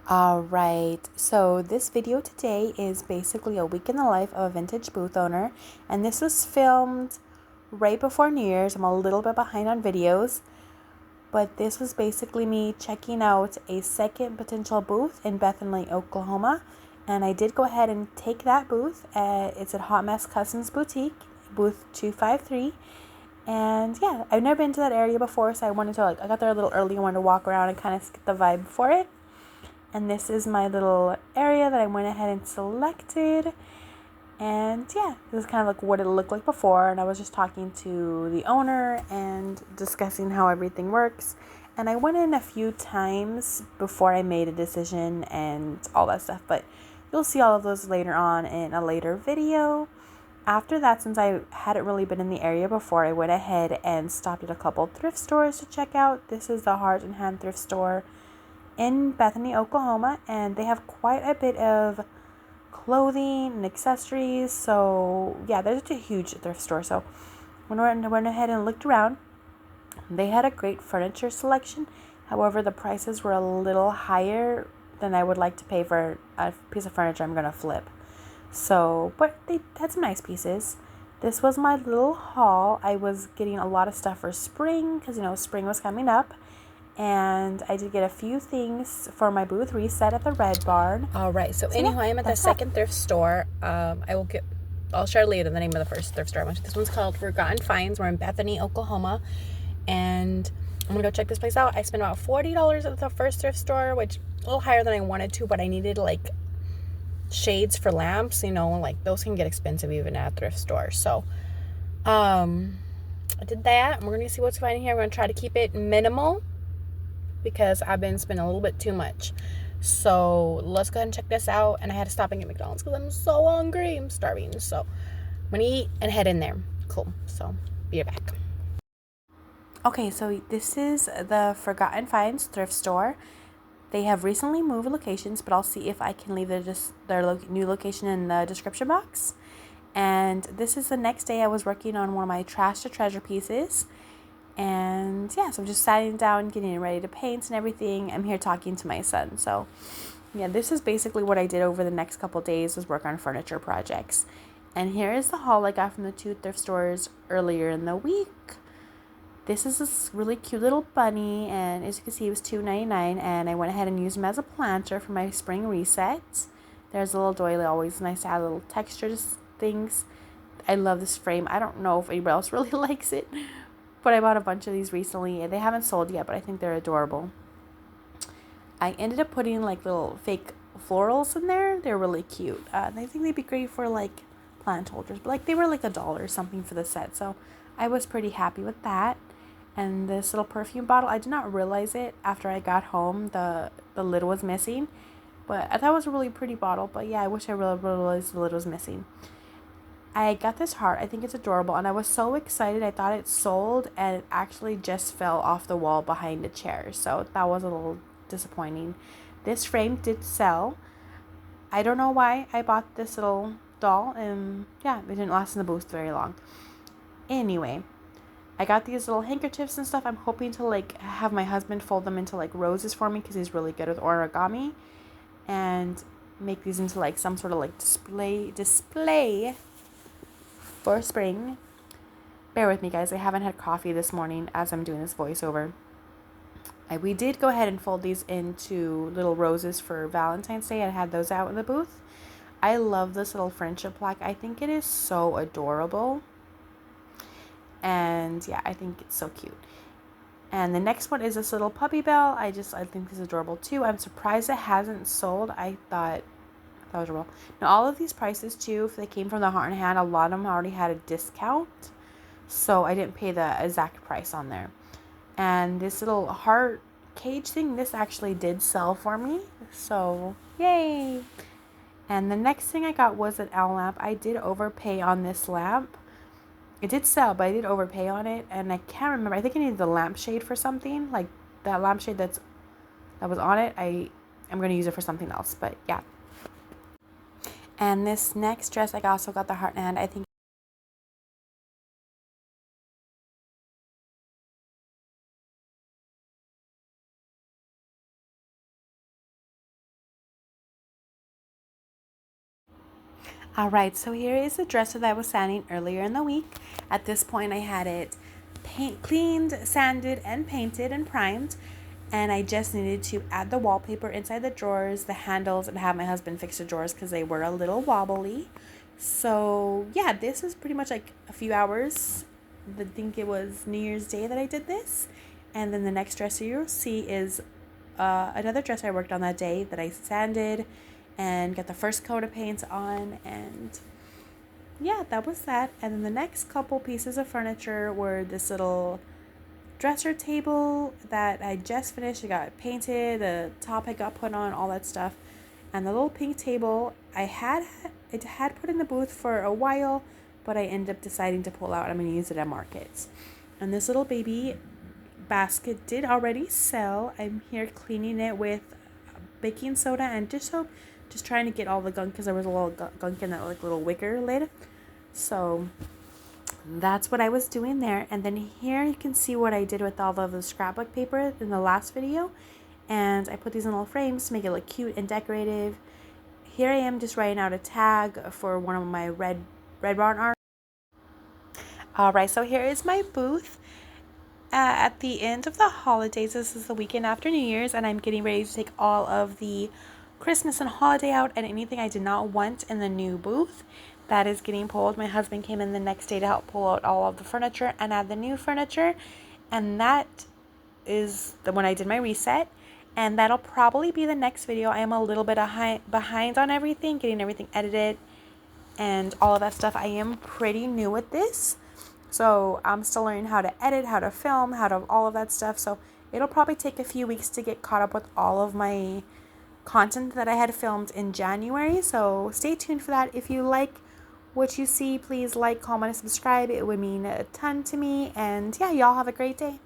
Alright, so this video today is basically a week in the life of a vintage booth owner, and this was filmed right before New Year's. I'm a little bit behind on videos, but this was basically me checking out a second potential booth in Bethany, Oklahoma, and I did go ahead and take that booth. It's at Hott Customs Boutique, booth 253, and yeah, I've never been to that area before, so I wanted to, I got there a little early and wanted to walk around and kind of get the vibe for it. And this is my little area that I went ahead and selected. And yeah, this is kind of like what it looked like before. And I was just talking to the owner and discussing how everything works. And I went in a few times before I made a decision and all that stuff. But you'll see all of those later on in a later video. After that, since I hadn't really been in the area before, I went ahead and stopped at a couple thrift stores to check out. This is the Heart and Hand thrift store in Bethany, Oklahoma, and they have quite a bit of clothing and accessories. So yeah, there's a huge thrift store. So when I went ahead and looked around, they had a great furniture selection. However, the prices were a little higher than I would like to pay for a piece of furniture I'm gonna flip. So, but they had some nice pieces. This was my little haul. I was getting a lot of stuff for spring because spring was coming up. And I did get a few things for my booth reset at the Red Barn. All right. So anyway, I'm at the second thrift store. I'll share later the name of the first thrift store I went to. This one's called Forgotten Finds. We're in Bethany, Oklahoma. And I'm going to go check this place out. I spent about $40 at the first thrift store, which is a little higher than I wanted to, but I needed like shades for lamps. Like those can get expensive even at a thrift store. So I did that. And we're going to see what's finding here. I'm going to try to keep it minimal, because I've been spending a little bit too much. So let's go ahead and check this out. And I had to stop and get McDonald's because I'm so hungry. I'm starving. So I'm going to eat and head in there. Cool. So be right back. Okay, so this is the Forgotten Finds thrift store. They have recently moved locations, but I'll see if I can leave their new location in the description box. And this is the next day I was working on one of my trash to treasure pieces. And yeah, so I'm just sitting down, getting ready to paint and everything. I'm here talking to my son. So yeah, this is basically what I did over the next couple days, was work on furniture projects. And here is the haul I got from the two thrift stores earlier in the week. This is this really cute little bunny, and as you can see, it was $2.99, and I went ahead and used him as a planter for my spring reset. There's a little doily, always nice to add little textures things. I love this frame. I don't know if anybody else really likes it, but I bought a bunch of these recently, and they haven't sold yet, but I think they're adorable. I ended up putting like little fake florals in there. They're really cute. I think they'd be great for like plant holders, but like they were like $1 or something for the set, so I was pretty happy with that. And this little perfume bottle, I did not realize it after I got home. The lid was missing, but I thought it was a really pretty bottle. But yeah, I wish I realized the lid was missing. I got this heart. I think it's adorable, and I was so excited. I thought it sold, and it actually just fell off the wall behind a chair, so that was a little disappointing. This frame did sell. I don't know why I bought this little doll, and yeah, it didn't last in the booth very long. Anyway, I got these little handkerchiefs and stuff. I'm hoping to like have my husband fold them into like roses for me, because he's really good with origami, and make these into like some sort of like display for spring. Bear with me, guys. I haven't had coffee this morning as I'm doing this voiceover. We did go ahead and fold these into little roses for Valentine's Day. I had those out in the booth. I love this little friendship plaque. I think it is so adorable. And yeah, I think it's so cute. And the next one is this little puppy bell. I think this is adorable too. I'm surprised it hasn't sold. I thought that was adorable. Now all of these prices too, if they came from the Heart and Hand, a lot of them already had a discount, so I didn't pay the exact price on there. And this little heart cage thing, this actually did sell for me, so yay. And the next thing I got was an L lamp. I did overpay on this lamp. It did sell, but I did overpay on it, and I can't remember. I think I needed the lampshade for something, like that lampshade that was on it. I'm going to use it for something else, but yeah. And this next dress, I also got the Heart and Hand. I think All right, so here is the dresser that I was sanding earlier in the week. At this point, I had it cleaned, sanded, and painted and primed. And I just needed to add the wallpaper inside the drawers, the handles, and have my husband fix the drawers because they were a little wobbly. So yeah, this was pretty much like a few hours. I think it was New Year's Day that I did this. And then the next dresser you'll see is another dress I worked on that day that I sanded and got the first coat of paint on. And yeah, that was that. And then the next couple pieces of furniture were this little dresser table that I just finished. It got painted, the top I got put on, all that stuff. And the little pink table I had put in the booth for a while, but I ended up deciding to pull out. I'm going to use it at markets. And this little baby basket did already sell. I'm here cleaning it with baking soda and dish soap, just trying to get all the gunk because there was a little gunk in that like little wicker lid. So that's what I was doing there. And then here you can see what I did with all of the scrapbook paper in the last video. And I put these in little frames to make it look cute and decorative. Here I am just writing out a tag for one of my Red Barn art. Alright, so here is my booth. At the end of the holidays, this is the weekend after New Year's, and I'm getting ready to take all of the Christmas and holiday out and anything I did not want in the new booth. That is getting pulled. My husband came in the next day to help pull out all of the furniture and add the new furniture. And that is the when I did my reset. And that'll probably be the next video. I am a little bit behind on everything, getting everything edited and all of that stuff. I am pretty new at this. So I'm still learning how to edit, how to film, how to all of that stuff. So it'll probably take a few weeks to get caught up with all of my content that I had filmed in January. So stay tuned for that. If you like what you see, please like, comment, and subscribe. It would mean a ton to me. And yeah, y'all have a great day.